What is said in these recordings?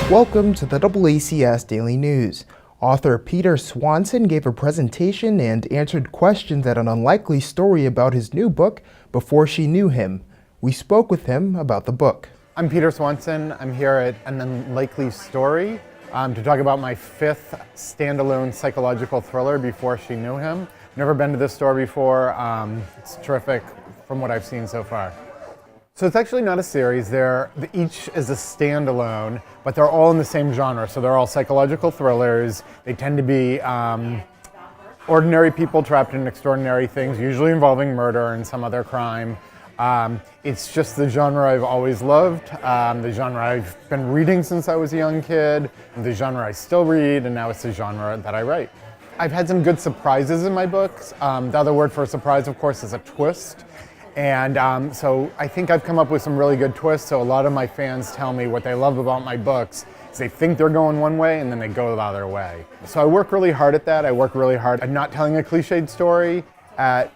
Welcome to the DoubleACS Daily News. Author Peter Swanson gave a presentation and answered questions at an unlikely story about his new book, Before She Knew Him. We spoke with him about the book. I'm Peter Swanson. I'm here at An Unlikely Story to talk about my fifth standalone psychological thriller, Before She Knew Him. Never been to this store before. It's terrific from what I've seen so far. So it's actually not a series. Each is a standalone, but they're all in the same genre. So they're all psychological thrillers. They tend to be ordinary people trapped in extraordinary things, usually involving murder and some other crime. It's just the genre I've always loved, the genre I've been reading since I was a young kid, the genre I still read, and now it's the genre that I write. I've had some good surprises in my books. The other word for a surprise, of course, is a twist. And so I think I've come up with some really good twists. So a lot of my fans tell me what they love about my books is they think they're going one way and then they go the other way. So I work really hard at that. I work really hard at not telling a cliched story.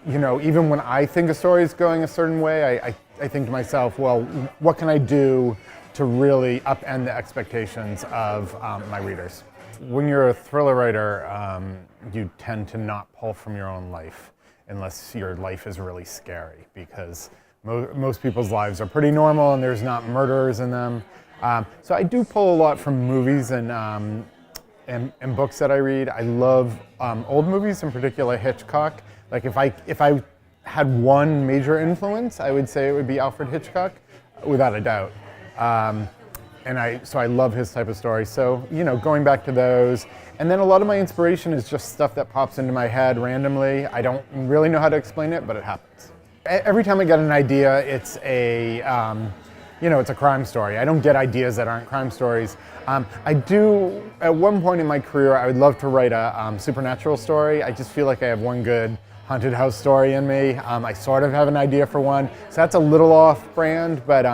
Even when I think a story is going a certain way, I think to myself, well, what can I do to really upend the expectations of my readers? When you're a thriller writer, you tend to not pull from your own life unless your life is really scary, because most people's lives are pretty normal and there's not murderers in them. So I do pull a lot from movies and books that I read. I love old movies, in particular Hitchcock. Like if I had one major influence, I would say it would be Alfred Hitchcock, without a doubt. So I love his type of story. So, going back to those. And then a lot of my inspiration is just stuff that pops into my head randomly. I don't really know how to explain it, but it happens. Every time I get an idea, it's a crime story. I don't get ideas that aren't crime stories. I do, at one point in my career, I would love to write a supernatural story. I just feel like I have one good haunted house story in me. I sort of have an idea for one. So that's a little off-brand, but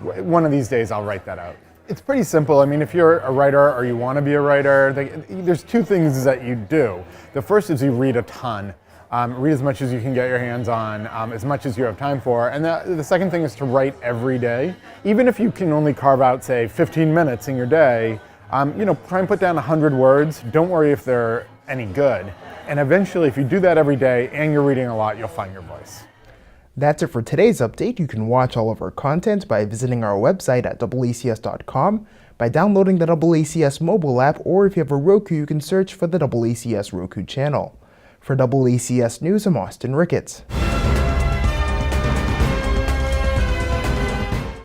one of these days I'll write that out. It's pretty simple. I mean, if you're a writer or you want to be a writer, there's two things that you do. The first is you read a ton. Read as much as you can get your hands on, as much as you have time for. And the second thing is to write every day. Even if you can only carve out, say, 15 minutes in your day, try and put down 100 words. Don't worry if they're any good. And eventually, if you do that every day and you're reading a lot, you'll find your voice. That's it for today's update. You can watch all of our content by visiting our website at DoubleACS.com, by downloading the DoubleACS mobile app, or if you have a Roku, you can search for the DoubleACS Roku channel. For DoubleACS News, I'm Austin Ricketts.